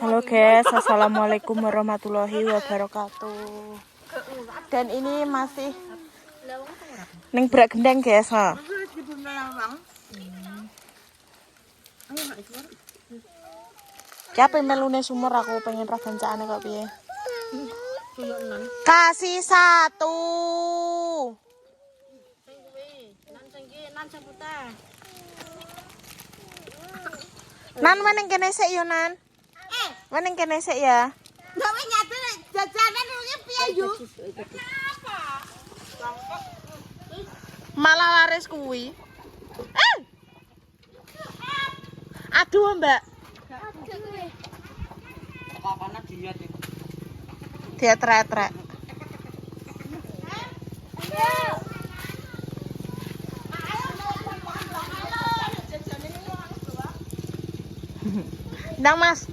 Halo guys, assalamualaikum warahmatullahi wabarakatuh. Dan ini masih ning Brak Gendeng guys, ha. Siapa melune sumur aku pengen ra bancane kok piye. Kasih satu. Nan meneng kene sik yo Nan. Meneng kene sik ya. Gawe nyate jajanan iki piye yo? Malah laris kuwi. Aduh, Mbak. Papana diet iki. Dia trek-trek. Ndang Mas.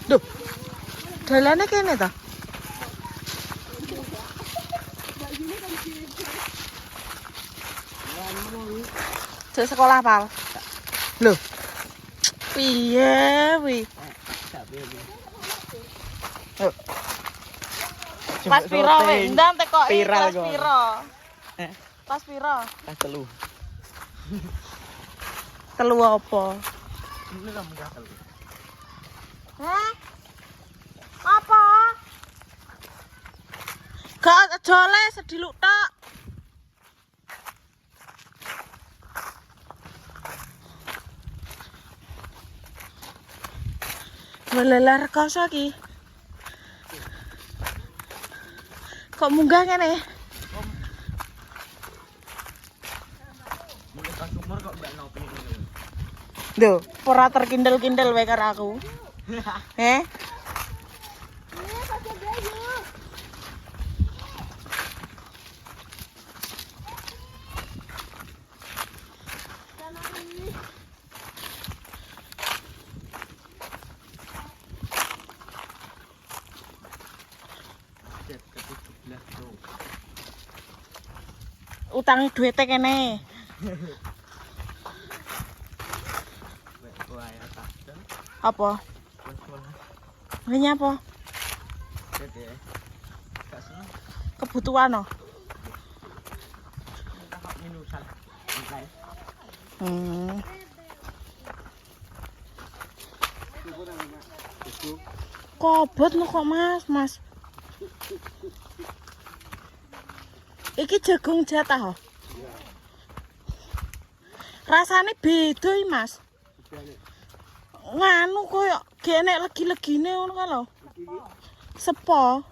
Duh. Dalane kene ta? Cek sekolah pal. Loh. Piye wi? Pas piro we? Ndang tekoki Viral pas kok. piro? Pas piro? Pas telu. Telu apa? Ini lah munggah telu. Hah? Apa? Gak jole sediluk tok. Welelah rekoso ki. Kok munggah ngene? Ini pas umur kok mbak nopi ini. Duh, ora terkindel-kindel wae karo aku. Heh? Utang duite kene. Apa? Ini apa? Kebutuhan no? Kobot lo kok mas. Iki jagung jatah oh? Rasane beda iki mas. Nganu koyo gek nek legi-legine ngono kan lho. Sepo.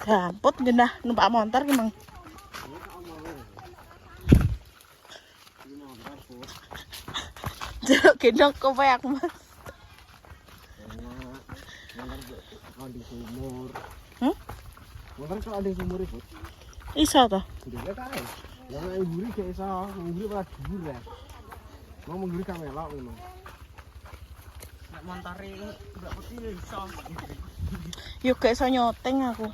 Damput genah numpak motor ki mang. Jeruk gendong kowe aku mas. Di sumur. Mungkin kalau ada sumur itu. Iso to? Iya kan. Yang nguri gak iso, nguri ora dhuwur ya. Mau nguri kan melok memang. Nek montare mbak putih iso. Yo gak iso nyoteng aku.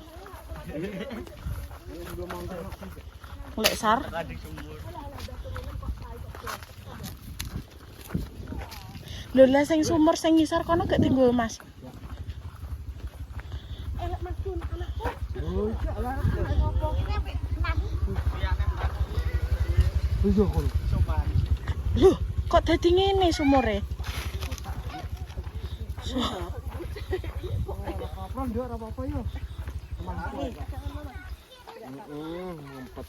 Lek sar. Ada sumur. Lho lah sing sumur sing ngisor kono gak tinggal mas. Loh, kok dadi ngene sumure? Apa-apa yo. Ngumpet.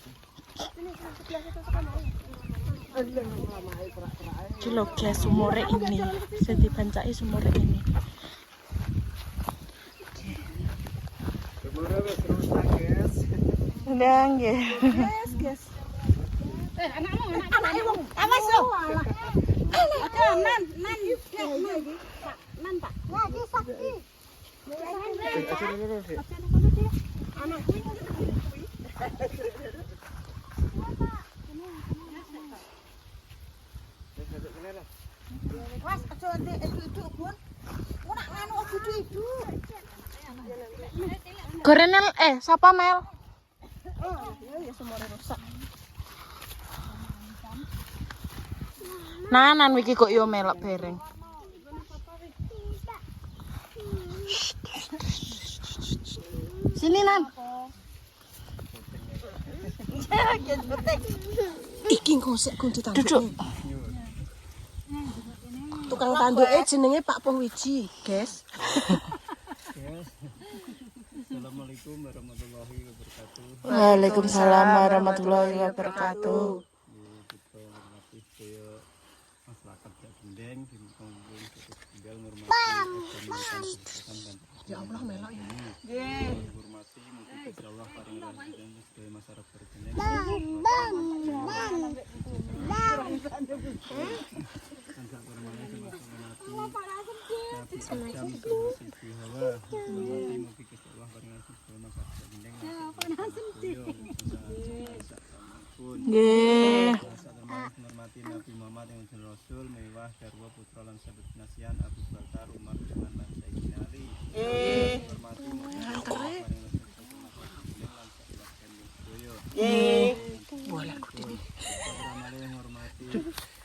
Cilo guys, sumure ini. Saya dibancai sumure ini. Sumure wis rusak, guys. Ndang nggih. Guys. Anakmu wong. Awas yo. Nan. Nan Pak. Lagi sakti. Anakku. Was aja itu pun. Ora nganu itu. Gorenel siapa Mel? Oh, ya semua rusak. Nanan wiki kok yo melok bereng. Sini Nan. Iki ngosek kunci tanduk. Duduk. Tukang tanduke jenenge Pak Pongwiji, guys. Assalamualaikum warahmatullahi wabarakatuh. Waalaikumsalam warahmatullahi wabarakatuh. Kita hormati sedaya masyarakat Dak Gendeng di kampung tinggal ngurmati ya Allah melok ya. Nggih. Hormati mungkin insyaallah paring rezeki sedaya masyarakat Dak Gendeng. Nggih. Menghormati Nabi Muhammad yang ujung Rasul mewah garwa putra lan sabit nasian Abu Bakar Umar Utsman lan Sayyidina Ali. Menghormati Boleh kudune. menghormati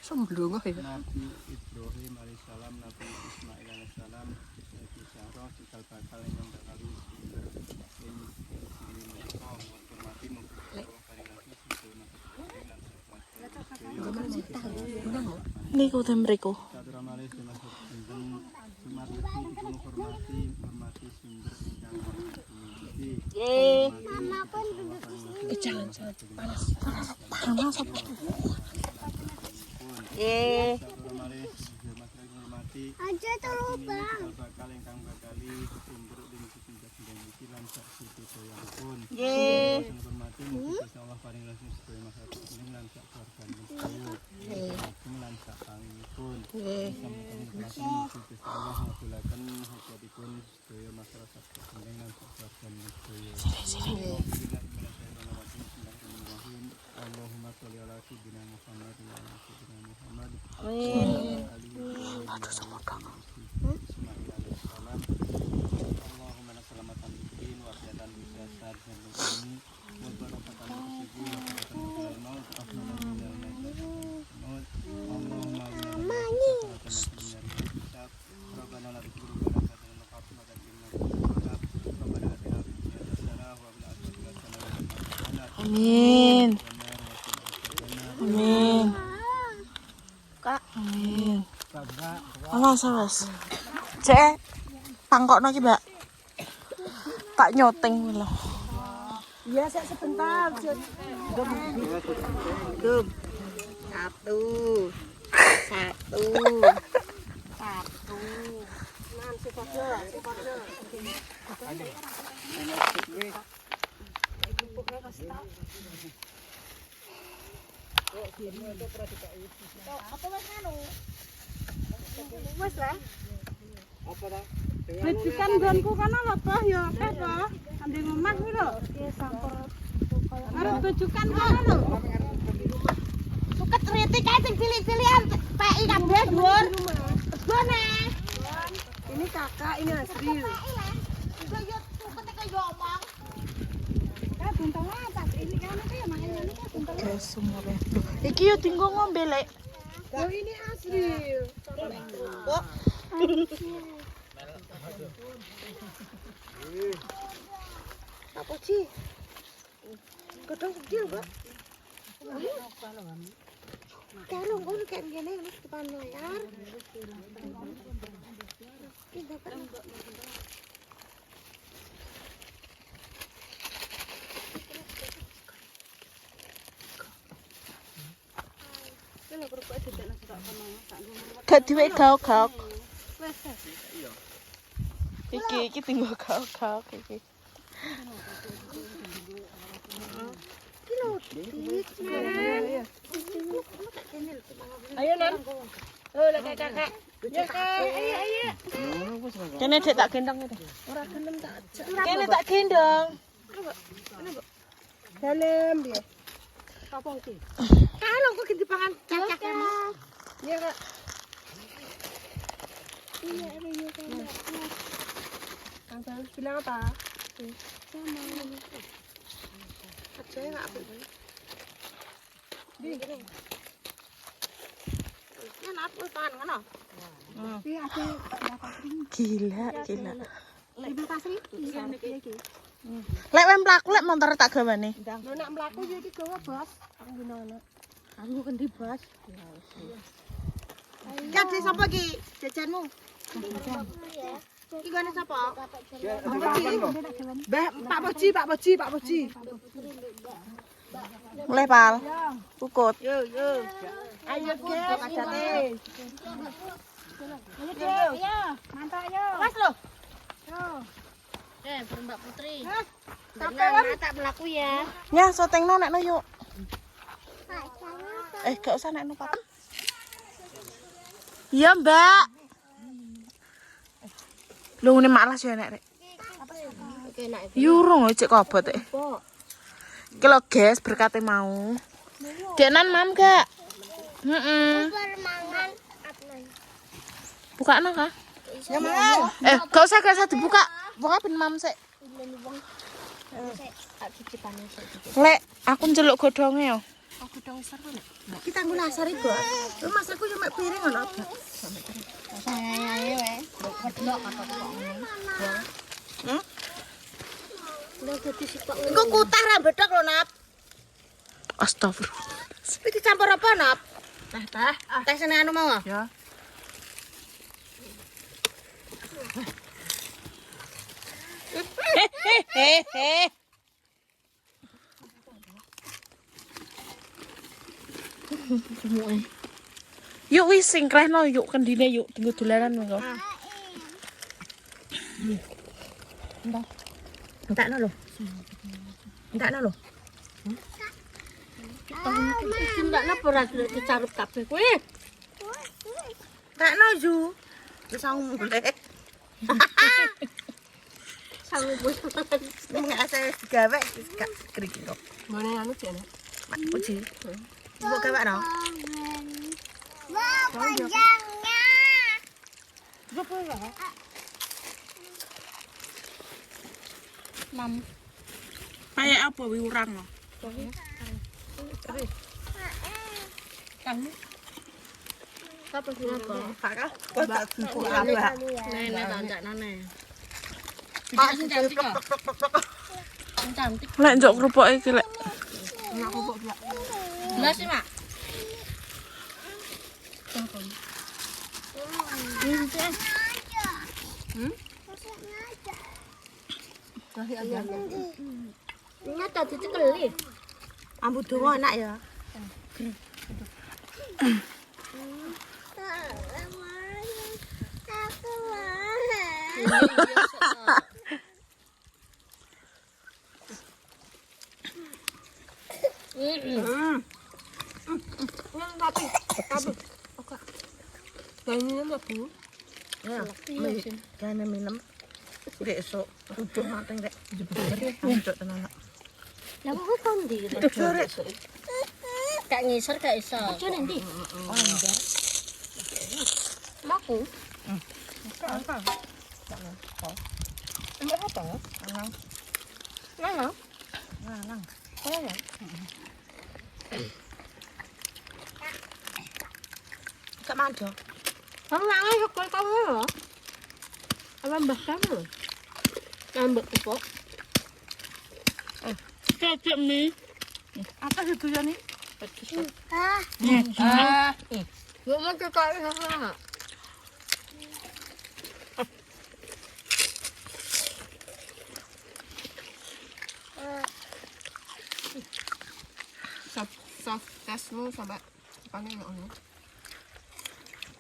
Semblungo ya. Nabi Ibrahim alaihissalam, Nabi Ismail alaihissalam, Nabi Syarah, cikal bakal yang kali menghormati Niku ten mriku. Caturamalis dimaksud dinten Jumat Legi dipunhormati hormati sumber ingkang Jangan panas. Panas apa? Caturamalis dihormati aja tolong Bang bakal ingkang bakali sumber ing sithik iki lan sak sithik pun. Hormati mugi Allah paring rasul sedaya masyarakat ini lan sak keluarga sedaya. Lan sak pangipun. Allah ngabulaken hajatipun sedaya masyarakat sedaya lan sak keluarga sedaya. Allahumma sholli ala sayyidina Muhammad wa ala sayyidina Muhammad. Amin. Allahumma nassalamatan bidin wa fiatan bisasar ini wa barakatan bisiki wa barakatan maut afnalan minal maut. Allahumma amani Rabbana la tughfir lana wa la Rabbana atina fid dunya hasanah wa fil akhirati hasanah. Amin. Amin. Kak. Amin. Awas. Cek tangkokno iki, Mbak. Tak nyoteng lho. Iya, saya sebentar. Dum. Satu. Nan sifatnya. Apa mas anu? Wes lah. Apa dah? Bejikan gonku kana lho toh ya akeh toh. Andeng omah kuwi lho. Iya sampur. Arep bejukan kana lho. Suket riti kae sing cilik-cilikan PI kabeh dhuwur. Tegone. Ini kakak, ini Asril. Enggak ya suket kayak yo omong. Buntang apa? Ini kan ya makanya ini kan buntang. Guys, sumure. Iki yo tinggo ngombe lek. Oh ini Asril. Kok apa sih? Kodong kecil kok. Kalau gue kayak gini ini depan layar. Tidak kan. Gak duwe gaok-gaok. Iki tinggo gaok-gaok iki. Ayo Nan. Oh, lek kakak. Ya Kak. Ayo. Kene Dek tak gendong iki. Ora gelem tak ajak. Kene tak gendong. Dalam dia. Apa itu? Kalau kok ganti pangan cacak emang. Iya kak. Iya ada kan. Tante bilang apa? Sama. Saya nggak apa. Di. Ini apa pangan kan? Iya ada. Gila, gila. Ibu kasih. Iya lagi. Lek wem mlaku lek motor tak gawane. Lo nak melaku jadi gawa bos. Aku gimana? Aku kan di bos. Kat si sapa ki? Jajanmu. Ki gone sapa? Mbah, Pak Boji, Pak Boji, Pak Boji. Mulai pal. Ukut. Yo. Ayo ke kacate. Ayo. Mantap yo. Mas lo. Yo. Mbak Putri. Tak melaku ya. Nya sotengno nekno yuk. Gak usah nekno Pak. Iya, Mbak. Lho ngene malas ya nek rek. Yurung cek kobot e. Iki lho guys berkate mau. Denan mam gak? Heeh. Buka no kah? Ya mau. Gak usah dibuka. Buka ben mam sik. Lek, aku njeluk godhonge yo. Aku dong ser kok. Kita nggo lasar iku. Lu masakku yo mek piring ngono. Saya we. Kodok Engko kutah ra bedhok lho, Nap. Astagfirullah. Iki dicampur apa, Nap? Teh sene anu mau. Ya. Yuk wis singkrehno yuk kendine yuk tunggu dolanan mengko. Entakno lho. Entakno lho. Entakno ora dicarup kabeh kuwi. Entakno Ju. Wis aku mulai. Sangu bos. Enggak saya digawe wis gak kriki kok. Ngene anu jane. Mak Puji. Mbok gawe no. Wah, panjangnya. Apa ya? Mam. Kayak apa wi urang no? Kamu apa sih apa? Kakak. Nenek tak nane. Pak sing cantik kok. Cantik. Lek njok kerupuk iki lek. Enak kok, Pak. Enggak sih, Mak. Ini tadi dikeli. Ambu dawa enak ya. Ya, jangan minum. Udah esok, tujuh mateng dek. Jebuk tenan. Lah kok kondi gitu. Gak ngisor gak iso. Ojo nanti. Oh, enggak. Maku. Enggak apa? Lanang. Lanang. Oh ya. Gak manja. Kamu lanang yo kowe kamu lho. Apa mbah kamu? Ngambek tepok. Cecek mi. Apa itu ya nih? Yo mau kekali sama. Soft tasmu sobat. Panen ono.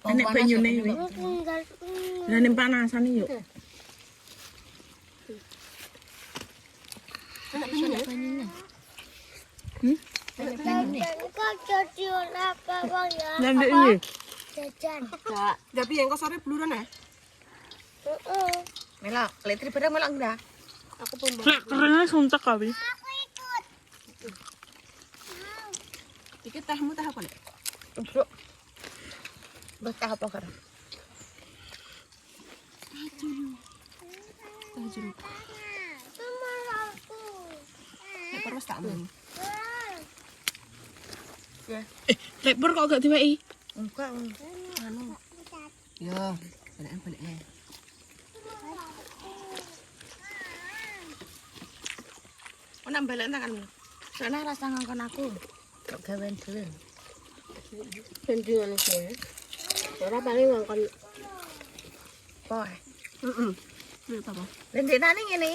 Enek banyune iki. Lah ning panasan iki yuk. Enak banyune. Lah ndek iki. Tapi yang kau sore bluran ya? Melak, elektrik pada melak enggak? Lek kerene suntek kawi. Iki tehmu teh apa nek? Bro. Betah apa kan? Teh jeruk. Nek terus tak mau. Ya. Lepur kok gak diweki? Enggak. Anu. Yo, balik-balik. Oh nak balik tanganmu. Soalnya rasa ngangkon aku. Kok gawean dhewe. Benjingan sih. Ora paling ngongkon. Poe. Heeh. Duit apa? Lendekane ngene.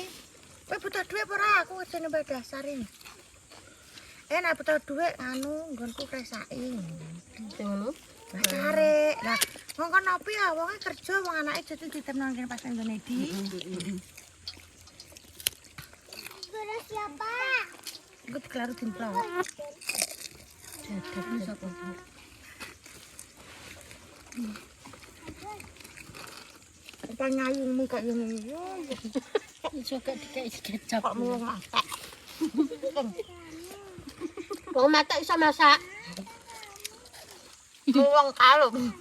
Kowe butuh dhuwit apa ora? Aku ajene bae dasar ini. Nek butuh dhuwit anu nggonku kresaki. Sing ngono. Lah cari. Lah ngongkon opo ya wonge kerja wong anake jadi ditemu nang kene pas nang ngene iki. Beras siapa? Iku dikelaru dimplok. Jadap iki sapa? Apa nyayungmu kok ngene iki? Iso kok dikek kecap kok mau masak. Wong masak iso masak. Wong kalung.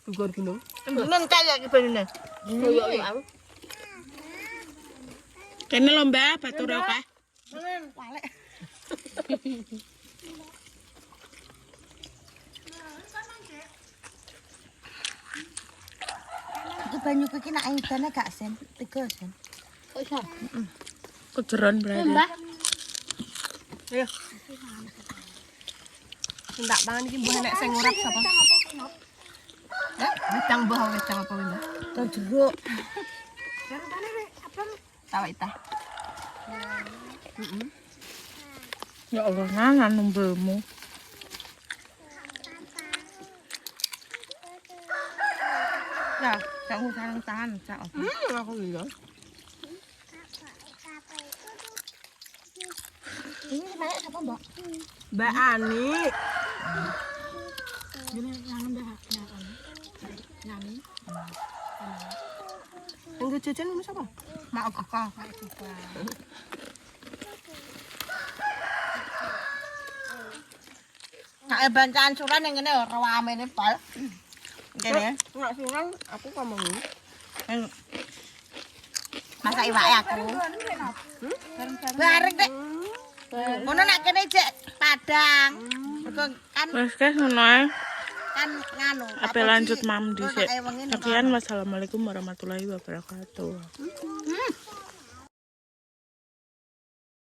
Gugur gunung. Men kaya iki benene. Yo aku. Kene lomba batu roka. Men palek. Iki banyu iki nek edane gak sen, 3 sen. Kok iso? Kejeron berarti. Mbah. Ayo. Ndak pangan iki mbah nek sing ngurap sapa? Wedang mbah wedang apa mbah? Tau jeruk. Tawa itah. Ya Allah, nanan numbelmu. Ya, gak usah tahan, cak. Aku iya. Ini naik siapa, Mbak? Mbak Ani. Yang jajan ini siapa? Mak kakak. Nak bancaan suran yang ini rawame ini pal. Gini. Enggak surang, aku ngomongin. Masak iwake aku. Bareng dek. Ngono nak kene jek Padang. Mergo kan Wes guys ngono ae. kan nganu. Ape lanjut mam dhisik. Nek wengi Sekian wassalamualaikum warahmatullahi wabarakatuh.